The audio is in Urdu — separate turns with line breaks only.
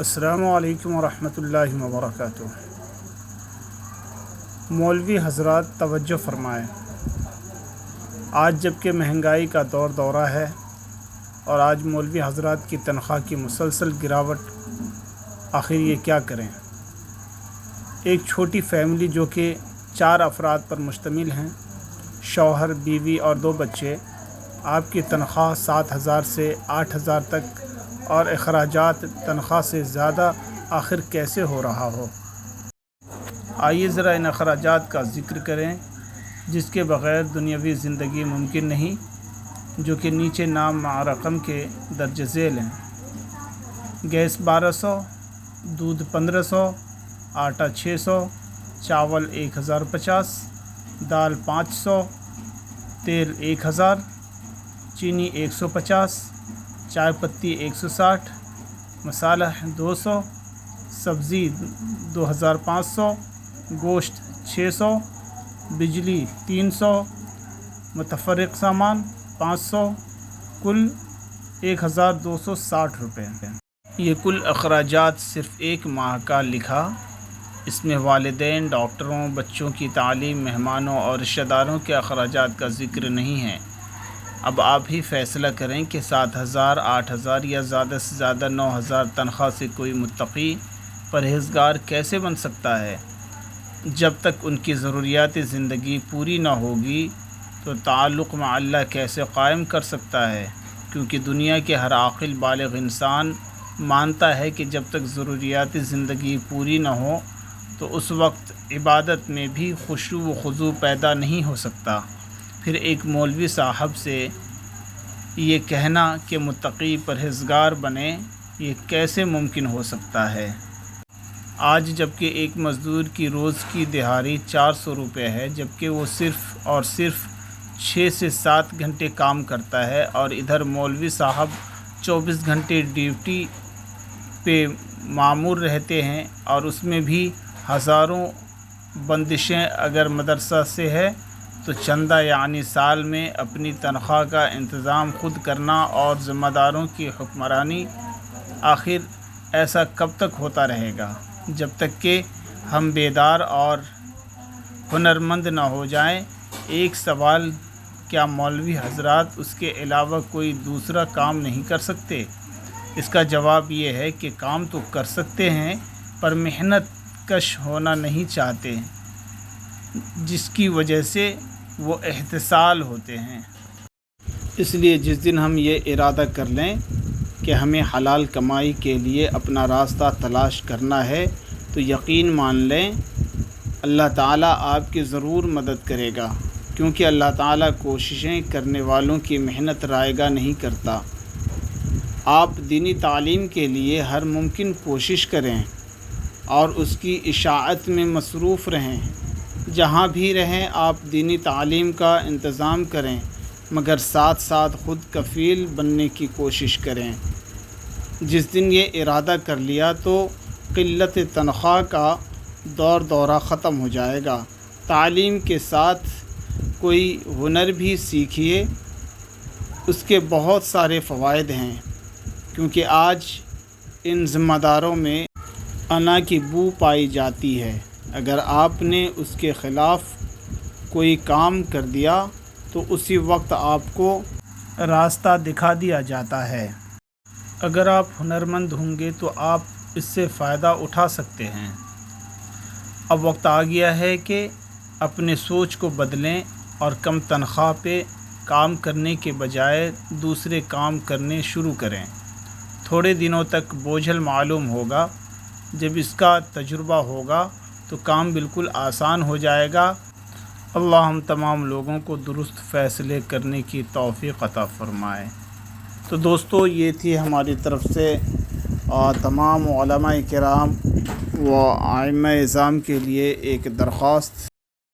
السلام علیکم ورحمۃ اللہ وبرکاتہ۔ مولوی حضرات توجہ فرمائیں، آج جب کہ مہنگائی کا دورہ ہے اور آج مولوی حضرات کی تنخواہ کی مسلسل گراوٹ، آخر یہ کیا کریں؟ ایک چھوٹی فیملی جو کہ 4 افراد پر مشتمل ہیں، شوہر، بیوی اور 2 بچے، آپ کی تنخواہ 7,000 سے 8,000 تک اور اخراجات تنخواہ سے زیادہ آخر کیسے ہو رہا ہو؟ آئیے ذرا ان اخراجات کا ذکر کریں جس کے بغیر دنیاوی زندگی ممکن نہیں، جو کہ نیچے نام مع رقم کے درج ذیل ہیں۔ گیس 1200، دودھ 1500، آٹا 600، چاول 1050، دال 500، تیل 1000، چینی 150، چائے پتی 160، مصالح 200، سبزی 2500، گوشت 600، بجلی 300، متفرق سامان 500، کل 1260 روپے۔ یہ کل اخراجات صرف ایک ماہ کا لکھا، اس میں والدین، ڈاکٹروں، بچوں کی تعلیم، مہمانوں اور رشتہ داروں کے اخراجات کا ذکر نہیں ہے۔ اب آپ ہی فیصلہ کریں کہ 7,000، 8,000 یا زیادہ سے زیادہ 9,000 تنخواہ سے کوئی متقی، پرہیزگار کیسے بن سکتا ہے؟ جب تک ان کی ضروریات زندگی پوری نہ ہوگی تو تعلق مع اللہ کیسے قائم کر سکتا ہے؟ کیونکہ دنیا کے ہر عاقل بالغ انسان مانتا ہے کہ جب تک ضروریات زندگی پوری نہ ہو تو اس وقت عبادت میں بھی خشوع و خضوع پیدا نہیں ہو سکتا۔ پھر ایک مولوی صاحب سے یہ کہنا کہ متقی پرہیزگار بنے، یہ کیسے ممکن ہو سکتا ہے؟ آج جب کہ ایک مزدور کی روز کی دہاڑی 400 روپے ہے، جبکہ وہ صرف اور صرف 6 سے 7 گھنٹے کام کرتا ہے، اور ادھر مولوی صاحب 24 گھنٹے ڈیوٹی پہ مامور رہتے ہیں، اور اس میں بھی ہزاروں بندشیں۔ اگر مدرسہ سے ہے تو چندہ، یعنی سال میں اپنی تنخواہ کا انتظام خود کرنا اور ذمہ داروں کی حکمرانی۔ آخر ایسا کب تک ہوتا رہے گا؟ جب تک کہ ہم بیدار اور ہنرمند نہ ہو جائیں۔ ایک سوال، کیا مولوی حضرات اس کے علاوہ کوئی دوسرا کام نہیں کر سکتے؟ اس کا جواب یہ ہے کہ کام تو کر سکتے ہیں، پر محنت کش ہونا نہیں چاہتے، جس کی وجہ سے وہ احتسال ہوتے ہیں۔ اس لیے جس دن ہم یہ ارادہ کر لیں کہ ہمیں حلال کمائی کے لیے اپنا راستہ تلاش کرنا ہے، تو یقین مان لیں اللہ تعالیٰ آپ کی ضرور مدد کرے گا، کیونکہ اللہ تعالیٰ کوششیں کرنے والوں کی محنت رائگاں نہیں کرتا۔ آپ دینی تعلیم کے لیے ہر ممکن کوشش کریں اور اس کی اشاعت میں مصروف رہیں۔ جہاں بھی رہیں آپ دینی تعلیم کا انتظام کریں، مگر ساتھ ساتھ خود کفیل بننے کی کوشش کریں۔ جس دن یہ ارادہ کر لیا تو قلت تنخواہ کا دورہ ختم ہو جائے گا۔ تعلیم کے ساتھ کوئی ہنر بھی سیکھیے، اس کے بہت سارے فوائد ہیں، کیونکہ آج ان ذمہ داروں میں انا کی بو پائی جاتی ہے۔ اگر آپ نے اس کے خلاف کوئی کام کر دیا تو اسی وقت آپ کو راستہ دکھا دیا جاتا ہے۔ اگر آپ ہنرمند ہوں گے تو آپ اس سے فائدہ اٹھا سکتے ہیں۔ اب وقت آ گیا ہے کہ اپنے سوچ کو بدلیں اور کم تنخواہ پہ کام کرنے کے بجائے دوسرے کام کرنے شروع کریں۔ تھوڑے دنوں تک بوجھل معلوم ہوگا، جب اس کا تجربہ ہوگا تو کام بالکل آسان ہو جائے گا۔ اللہ ہم تمام لوگوں کو درست فیصلے کرنے کی توفیق عطا فرمائے۔ تو دوستو، یہ تھی ہماری طرف سے تمام علماء کرام و ائمہ اعظام کے لیے ایک درخواست۔